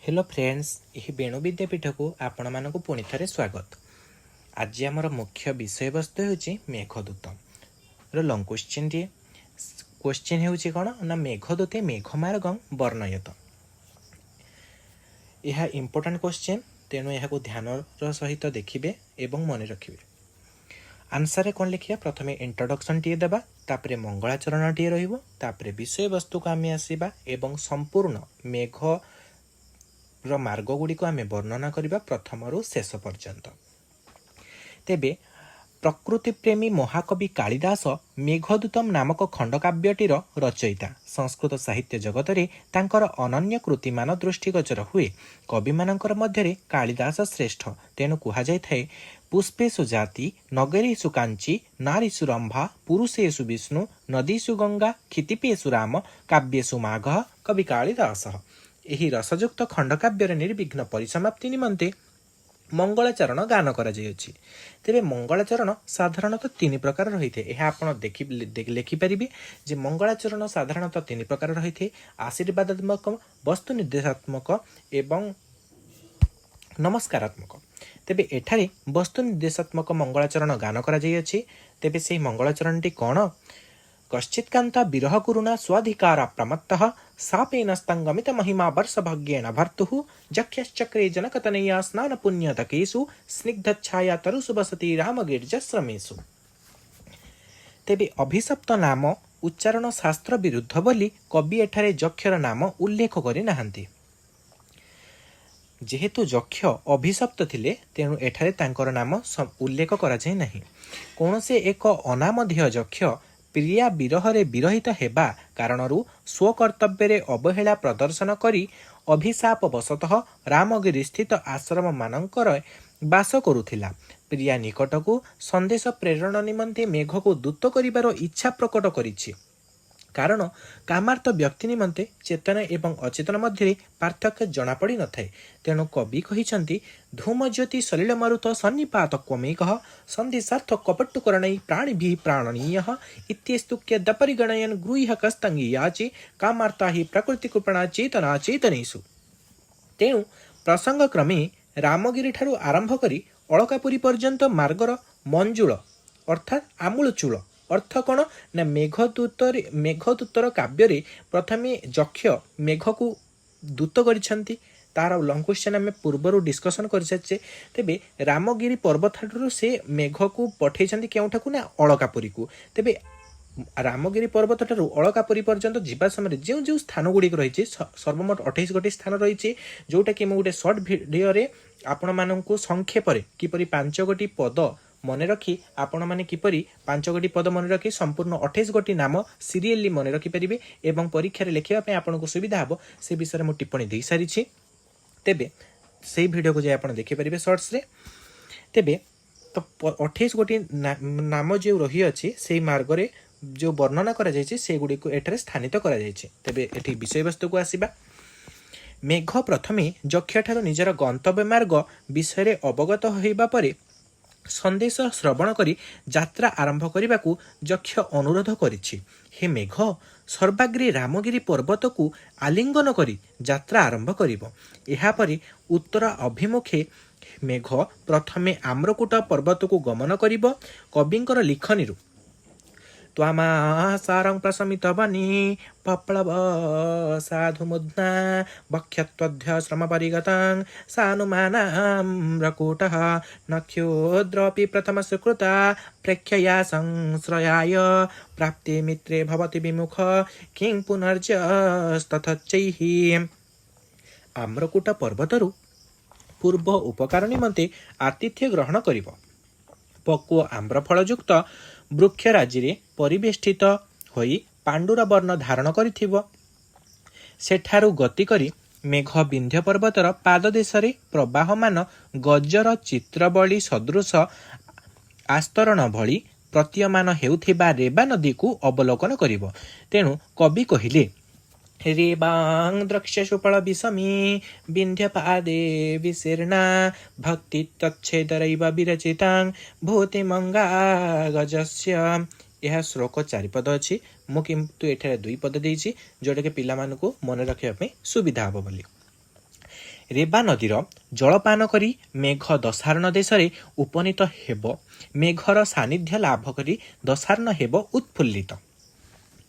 Hello friends, यह वेणु विद्यापीठ को आपण मानक पुणी थे स्वागत। आज आमर मुख्य विषय वस्तु हूँ मेघदूत लंग क्वेश्चन टे। क्वेश्चन हूँ कौन ना मेघदूते मेघमार्गं वर्णयत। यह इंपोर्टेंट क्वेश्चन, तेणु यह ध्यान सहित देखिए एवं मन रखिए। आंसर कौन लिखिया, प्रथम इंट्रोडक्शन टी देबा, तापरे मंगलाचरण टी रहिबो, तापरे विषय वस्तु को आम आसवा एवं संपूर्ण मेघ मार्ग गुड़िक आम वर्णना करबा प्रथम रु शेष पर्यंत। तेबे प्रकृति प्रेमी महाकवि कालिदास मेघदूतम नामक खंडकाव्यटीर रचयिता। संस्कृत साहित्य जगत में तांकर अनन्य कृतिमान दृष्टिगोचर हुए। कवि मानकर मध्यरे कालिदास श्रेष्ठ, तेणु कहुए पुष्पेषु जाति, नगरेषु कांची, नारीषु रंभा, पुरुषेषु विष्णु, नदीषु गंगा, क्षितिपेषु राम, काव्येषु माघ, कवि कालिदास। एही रसयुक्त खंडकाव्यर निर्विघ्न परिसमाप्ति निमंते मंगलाचरण गान कराଯାଇଛି। तेरे मंगलाचरण साधारणतः तीन प्रकार रही थे। यह आप लिखिपारे जे मंगलाचरण साधारणतः तीन प्रकार रही थे: आशीर्वादात्मक, वस्तु निर्देशात्मक एवं नमस्कारात्मक। तेबे एठारे वस्तु निर्देशात्मक मंगलाचरण गान कराଯାଇଛି। तेबे से मंगलाचरणटी कौन? कश्चित्कांता विरह कुरुणा स्वाधिकार प्रमत्तः सापेनस्तंगमित महिमा वर्षभग्येन भर्तुः जख्यश्चक्रे जनकतनया स्नान पुण्यतकेषु स्निग्धच्छाया तरुषु वसति रामगिर्जश्रमेषु। तेबे अभिशप्त नाम उच्चारण शास्त्र विरुद्ध बोली कवि एठारे जक्षर नाम उल्लेख करि नाहांती। जेहेतु जक्ष अभिशप्त थिले, तेणु एठारे तांकर नाम उल्लेख करा जाय नाही। कोनसे एक अनामधेय जक्ष प्रिया विरहरे विरहित हेबा कारणरू स्वकर्तव्य अवहेला प्रदर्शन करी अभिशापवशतः रामगिरी स्थित आश्रम मानकर बास करुथिला। प्रिया निकटकू संदेश प्रेरण निमंते मेघ को दूत करिबार इच्छा प्रकट करिछि। कारण कामार्थ व्यक्ति निमंते चेतन एवं अचेतन मध्य पार्थक्य जना पड़ी न थाए। तेणु कवि कहिछंती धूम ज्योति सलिल मरुत सन्निपात क्वमेकः संदेशार्थ कपट्टुकरणै प्राणिभिः प्राणनीयः इत्यस्तुक्य दपरिगणयन् गृह्यकस्तंगीयाचे कामार्ता हि प्रकृति कृपणा चेतना चेतनेषु। तेणु प्रसंग क्रमे रामगिरी ठारू आरंभ करी अलकापुरी पर्यंत मार्गर मंजुल अर्थात आमूलचूल अर्थ कौन ना मेघदूतर काव्य प्रथमे जक्ष मेघ को दूत करिसेंती। तार लंग क्वेश्चन आम पूर्वर डिस्कसन कर सारे। तेबे रामगिरी पर्वत ठारू से मेघ को पठेइछंती केउठाकू ना अलकापुरी को। तेबे रामगिरी पर्वत ठारू अलकापुरी पर्यंत जीवा समय जो जो स्थान गुड़िक रही सर्वमोट 28 गोटी स्थान रही, जोटा कि गोटे सर्ट भिडियो आपण मानू संक्षेप किपरि 5 गोटी पद मन रखी आपण माने किपरि 5 गोटी पद मन रखी संपूर्ण 28 गोटी नाम सीरियली मन रखिपारे एवं परीक्षा लिखापी आपको सुविधा हे से विषय में टिप्पणी दे सारी। तेबे से वीडियो को जाए देखिपारे सर्ट्स रे। तेबे तो 28 गोटी नाम जो रही अच्छी से मार्ग रे जो वर्णना करा जायछि से गुडी को एठारे स्थानित करा जायछि। तेबे एठी विषय वस्तु को आसीबा। मेघ प्रथमे जक्ष ठार निजर गंतव्य मार्ग विषय अवगत होइबा परे संदेश श्रवण करी यात्रा आरंभ करने को जक्ष अनुरोध करिछि। हे मेघ, सर्वाग्रे रामगिरी पर्वत को आलिंगन करी यात्रा आरंभ करिबो। एहा परी उत्तर अभिमुखे मेघ प्रथमे आम्रकूट पर्वत को गमन करिबो। कविंकर लिखनी त्वामा सारं प्रशमित बनी पप्लव साधु मुद्ना वक्षत्वध्य श्रम परिगतं सानुमानाम्रकूटः नक्षोद्रपि प्रथम सुकृता प्रेक्षया संश्रयाय प्राप्ते मित्रे भवति विमुख किं पुनर्जस्तथच्चैः। आम्रकूट पर्वतरु पूर्व उपकार निमंते आतिथ्य ग्रहण करिब। पक्व आम्रफलयुक्त वृक्ष राज्य परिवेष्टित होई पांडुर वर्ण धारण करिथिबो। सेठारु गति करी मेघ विंध्य पर्वतर पाददेशरे प्रवाहमान गजर चित्रबली सदृश आस्तरण भली प्रतीयमान हेउथिबा रेबा नदी को अवलोकन करिबो। तेणु कवि कहिले रेबांग द्रक्ष्यशुपल विषमी विंध्य पादे विशीर्णा भक्ति तच्छेदरैव विरचितां भूतिमंगा गजस्य। यह श्लोक 4 पद अच्छी, मु किंतु एठारे 2 पद देइछि जोटा कि पिला मानकु मन रखिया पे सुविधा हबो बोली। ରେବା ନଦୀର ଜଳପାନ କରି ମେଘ ଦଶାର୍ଣ୍ଣ ଦେଶରେ ଉପନୀତ ହେବ। ମେଘର ସାନ୍ନିଧ୍ୟ ଲାଭ କରି ଦଶାର୍ଣ୍ଣ ହେବ ଉତ୍ଫୁଲ୍ଲିତ।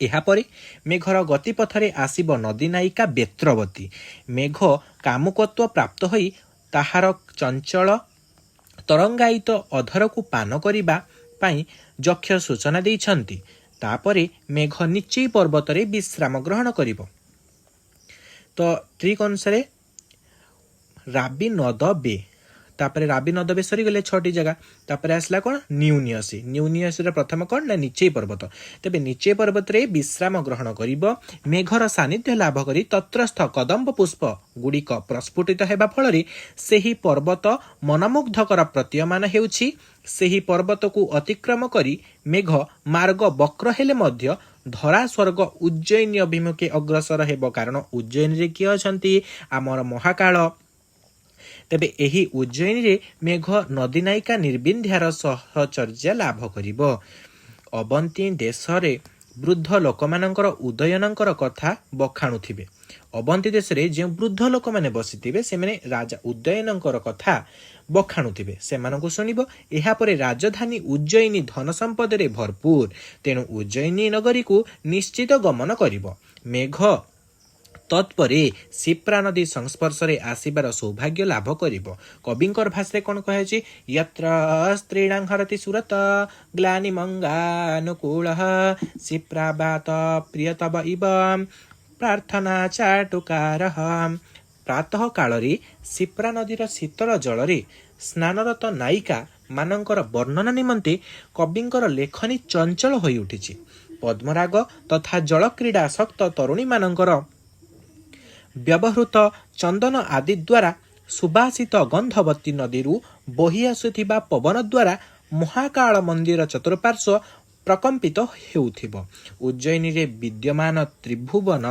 ଏହାପରେ ମେଘର ଗତିପଥରେ ଆସିବ ନଦୀ ନାୟିକା ବେତ୍ରବତୀ। ମେଘ କାମୁକତ୍ୱ ପ୍ରାପ୍ତ ହୋଇ ତାହାର ଚଞ୍ଚଳ ତରଙ୍ଗାୟିତ ଅଧରକୁ ପାନ କରିବା ପାଇଁ ଯକ୍ଷ ସୂଚନା ଦେଇଛନ୍ତି। ତାପରେ ମେଘ ନିଚେଇ ପର୍ବତରେ ବିଶ୍ରାମ ଗ୍ରହଣ କରିବ। ତ ଟ୍ରିକ୍ ଅନୁସାରେ ରାବି ନଦ ବେ, ତାପରେ ରାବି ନଦ ବେ ସରିଗଲେ 6ଟି ଜାଗା। ତାପରେ ଆସିଲା କ'ଣ? ନ୍ୟୁନିୟସୀ। ନ୍ୟୁନିୟସୀର ପ୍ରଥମ କ'ଣ ନା ନିଚେଇ ପର୍ବତ। ତେବେ ନିଚେଇ ପର୍ବତରେ ବିଶ୍ରାମ ଗ୍ରହଣ କରିବ। ମେଘର ସାନ୍ନିଧ୍ୟ ଲାଭ କରି ତତ୍ରସ୍ଥ କଦମ୍ବ ପୁଷ୍ପ ଗୁଡ଼ିକ ପ୍ରସ୍ଫୁଟିତ ହେବା ଫଳରେ ସେହି ପର୍ବତ ମନମୁଗ୍ଧକର ପ୍ରତୀୟମାନ ହେଉଛି। ସେହି ପର୍ବତକୁ ଅତିକ୍ରମ କରି ମେଘ ମାର୍ଗ ବକ୍ର ହେଲେ ମଧ୍ୟ ଧରା ସ୍ୱର୍ଗ ଉଜ୍ଜୟିନୀ ଅଭିମୁଖେ ଅଗ୍ରସର ହେବ। କାରଣ ଉଜ୍ଜୟିନୀରେ କିଏ ଅଛନ୍ତି? ଆମର ମହାକାଳ। ତେବେ ଏହି ଉଜ୍ଜୟିନୀରେ ମେଘ ନଦୀ ନାୟିକା ନିର୍ବିନ୍ଧ୍ୟାର ସହଚର୍ଯ୍ୟା ଲାଭ କରିବ। ଅବନ୍ତୀ ଦେଶରେ ବୃଦ୍ଧ ଲୋକମାନଙ୍କର ଉଦୟନଙ୍କର କଥା ବଖାଣୁଥିବେ। ଅବନ୍ତୀ ଦେଶରେ ଯେଉଁ ବୃଦ୍ଧ ଲୋକମାନେ ବସିଥିବେ ସେମାନେ ରାଜା ଉଦୟନଙ୍କର କଥା ବଖାଣୁଥିବେ, ସେମାନଙ୍କୁ ଶୁଣିବ। ଏହାପରେ ରାଜଧାନୀ ଉଜ୍ଜୟିନୀ ଧନ ସମ୍ପଦରେ ଭରପୁର, ତେଣୁ ଉଜ୍ଜୟିନୀ ନଗରୀକୁ ନିଶ୍ଚିତ ଗମନ କରିବ। ମେଘ ତତ୍ପରେ ଶିପ୍ରା ନଦୀ ସଂସ୍ପର୍ଶରେ ଆସିବାର ସୌଭାଗ୍ୟ ଲାଭ କରିବ। କବିଙ୍କର ଭାଷାରେ କ'ଣ କୁହାଯାଇଛି? ୟତ୍ର ସ୍ତ୍ରୀଣାଂ ହରତି ସୁରତ ଗ୍ଲାନି ମଙ୍ଗାନୁକୂଳଃ ଶିପ୍ରାବାତ ପ୍ରିୟତବ ଇବ ପ୍ରାର୍ଥନା ଚାଟୁକାରଃ। ପ୍ରାତଃ କାଳରେ ଶିପ୍ରା ନଦୀର ଶୀତଳ ଜଳରେ ସ୍ନାନରତ ନାୟିକା ମାନଙ୍କର ବର୍ଣ୍ଣନା ନିମନ୍ତେ କବିଙ୍କର ଲେଖନୀ ଚଞ୍ଚଳ ହୋଇ ଉଠିଛି। ପଦ୍ମରାଗ ତଥା ଜଳକ୍ରୀଡ଼ା ଆସକ୍ତ ତରୁଣୀମାନଙ୍କର ବ୍ୟବହୃତ ଚନ୍ଦନ ଆଦି ଦ୍ୱାରା ସୁବାସିତ ଗନ୍ଧବତୀ ନଦୀରୁ ବହି ଆସୁଥିବା ପବନ ଦ୍ୱାରା ମହାକାଳ ମନ୍ଦିର ଚତୁଃପାର୍ଶ୍ୱ ପ୍ରକମ୍ପିତ ହେଉଥିବ। ଉଜ୍ଜୟିନୀରେ ବିଦ୍ୟମାନ ତ୍ରିଭୁବନ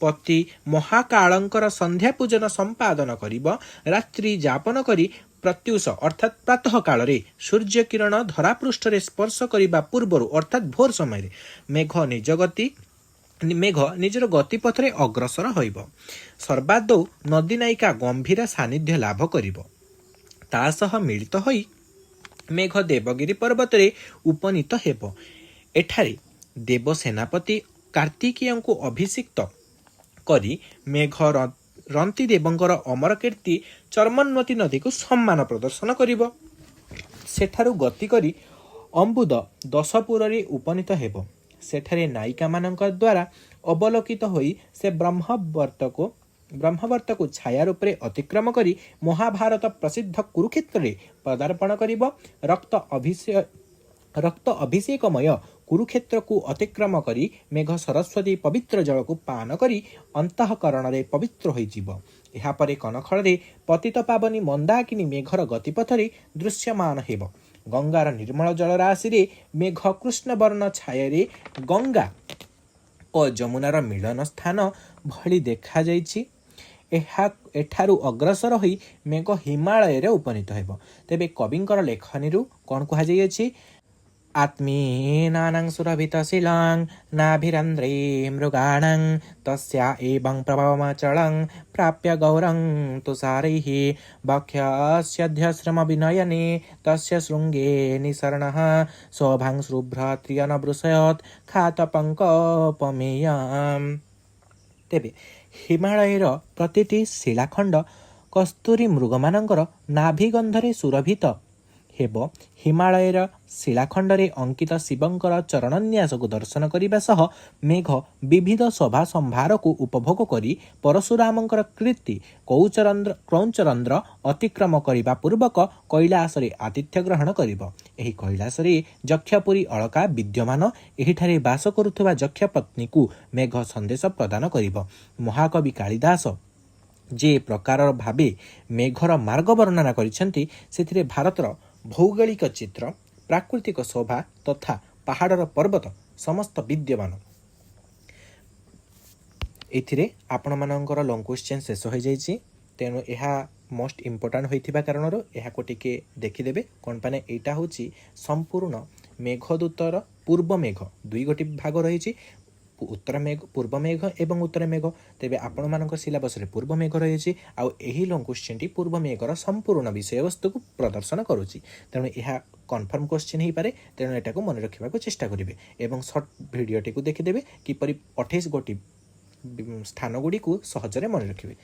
ପତି ମହାକାଳଙ୍କର ସନ୍ଧ୍ୟା ପୂଜନ ସମ୍ପାଦନ କରିବ। ରାତ୍ରି ଯାପନ କରି ପ୍ରତ୍ୟୁଷ ଅର୍ଥାତ୍ ପ୍ରାତଃ କାଳରେ ସୂର୍ଯ୍ୟ କିରଣ ଧରାପୃଷ୍ଠରେ ସ୍ପର୍ଶ କରିବା ପୂର୍ବରୁ ଅର୍ଥାତ୍ ଭୋର ସମୟରେ ମେଘ ନିଜର ଗତିପଥରେ ଅଗ୍ରସର ହୋଇବ। ସର୍ବାଦୌ ନଦୀ ନାୟିକା ଗମ୍ଭୀର ସାନ୍ନିଧ୍ୟ ଲାଭ କରିବ। ତା ସହ ମିଳିତ ହୋଇ ମେଘ ଦେବଗିରି ପର୍ବତରେ ଉପନୀତ ହେବ। ଏଠାରେ ଦେବ ସେନାପତି କାର୍ତ୍ତିକେୟଙ୍କୁ ଅଭିଷିକ୍ତ କରି ମେଘ ରନ୍ତି ଦେବଙ୍କର ଅମର କୀର୍ତ୍ତି ଚର୍ମନ୍ୱତୀ ନଦୀକୁ ସମ୍ମାନ ପ୍ରଦର୍ଶନ କରିବ। ସେଠାରୁ ଗତି କରି ଅମ୍ବୁଦ ଦଶପୁରରେ ଉପନୀତ ହେବ। ସେଠାରେ ନାୟିକାମାନଙ୍କ ଦ୍ୱାରା ଅବଲୋକିତ ହୋଇ ସେ ବ୍ରହ୍ମବର୍ତ୍ତକୁ ଛାୟା ରୂପରେ ଅତିକ୍ରମ କରି ମହାଭାରତ ପ୍ରସିଦ୍ଧ କୁରୁକ୍ଷେତ୍ରରେ ପଦାର୍ପଣ କରିବ। ରକ୍ତ ଅଭିଷେକମୟ କୁରୁକ୍ଷେତ୍ରକୁ ଅତିକ୍ରମ କରି ମେଘ ସରସ୍ୱତୀ ପବିତ୍ର ଜଳକୁ ପାନ କରି ଅନ୍ତଃକରଣରେ ପବିତ୍ର ହୋଇଯିବ। ଏହାପରେ କନଖଳରେ ପତିତ ପାବନୀ ମନ୍ଦାକିନୀ ମେଘର ଗତିପଥରେ ଦୃଶ୍ୟମାନ ହେବ। ଗଙ୍ଗାର ନିର୍ମଳ ଜଳରାଶିରେ ମେଘ କୃଷ୍ଣବର୍ଣ୍ଣ ଛାୟାରେ ଗଙ୍ଗା ଓ ଯମୁନାର ମିଳନ ସ୍ଥାନ ଭଳି ଦେଖାଯାଇଛି। ଏଠାରୁ ଅଗ୍ରସର ହୋଇ ମେଘ ହିମାଳୟରେ ଉପନୀତ ହେବ। ତେବେ କବିଙ୍କର ଲେଖନୀରୁ କ'ଣ କୁହାଯାଇଅଛି? ଆତ୍ମୀନାନାଂ ସୁରଭିତଶୀଲାଂ ନାଭିରନ୍ଧ୍ରେ ମୃଗାଣାଂ ତସ୍ୟା ଏବଂ ପ୍ରଭବମଚଳଂ ପ୍ରାପ୍ୟ ଗୌରଂ ତୁଷାରୈଃ ବକ୍ଷସ୍ୟଧ୍ୟଶ୍ରମ ବିନୟନେ ତସ୍ୟ ଶୃଙ୍ଗେ ନିସରଣଃ ଶୋଭାଂ ଶୁଭ୍ର ତ୍ରିୟନ ବୃଷୟତ୍ ଖାତପଙ୍କୋପମେୟମ୍। ତେବେ ହିମାଳୟର ପ୍ରତିଟି ଶିଳାଖଣ୍ଡ କସ୍ତୁରୀ ମୃଗମାନଙ୍କର ନାଭିଗନ୍ଧରେ ସୁରଭିତ ହେବ। ହିମାଳୟର ଶିଳାଖଣ୍ଡରେ ଅଙ୍କିତ ଶିବଙ୍କର ଚରଣନ୍ୟାସକୁ ଦର୍ଶନ କରିବା ସହ ମେଘ ବିବିଧ ଶୋଭା ସମ୍ଭାରକୁ ଉପଭୋଗ କରି ପରଶୁରାମଙ୍କର କୀର୍ତ୍ତି କ୍ରୌଞ୍ଚରନ୍ଧ୍ର ଅତିକ୍ରମ କରିବା ପୂର୍ବକ କୈଳାସରେ ଆତିଥ୍ୟ ଗ୍ରହଣ କରିବ। ଏହି କୈଳାସରେ ଯକ୍ଷପୁରୀ ଅଳକା ବିଦ୍ୟମାନ। ଏହିଠାରେ ବାସ କରୁଥିବା ଯକ୍ଷ ପତ୍ନୀକୁ ମେଘ ସନ୍ଦେଶ ପ୍ରଦାନ କରିବ। ମହାକବି କାଳିଦାସ ଯେ ପ୍ରକାର ଭାବେ ମେଘର ମାର୍ଗ ବର୍ଣ୍ଣନା କରିଛନ୍ତି, ସେଥିରେ ଭାରତର ଭୌଗୋଳିକ ଚିତ୍ର, ପ୍ରାକୃତିକ ଶୋଭା ତଥା ପାହାଡ଼ର ପର୍ବତ ସମସ୍ତ ବିଦ୍ୟମାନ। ଏଥିରେ ଆପଣମାନଙ୍କର ଲଙ୍ଗ କ୍ୱେଶ୍ଚନ୍ ଶେଷ ହୋଇଯାଇଛି। ତେଣୁ ଏହା ମୋଷ୍ଟ ଇମ୍ପୋର୍ଟାଣ୍ଟ ହୋଇଥିବା କାରଣରୁ ଏହାକୁ ଟିକେ ଦେଖିଦେବେ। କ'ଣ ପାଇଁ? ଏଇଟା ହେଉଛି ସମ୍ପୂର୍ଣ୍ଣ ମେଘଦୂତର ପୂର୍ବ ମେଘ। 2 ଗୋଟି ଭାଗ ରହିଛି। उत्तर मेघ पूर्व मेघ एवं उत्तर मेघ तेबे आपण मानक सिलेबस रे पूर्व मेघ रही आउ एही लॉन्ग क्वेश्चन टी पूर्व मेघर संपूर्ण विषय वस्तु को प्रदर्शन करूची तेणु यह कन्फर्म क्वेश्चन हो पारे तेणु एटा को मन रखा चेष्टा करेंगे एवं सर्ट भिडियोटी को देखिदेवे किपरि 28 गोटी स्थान गुड़ी को सहजरे मन रखिए।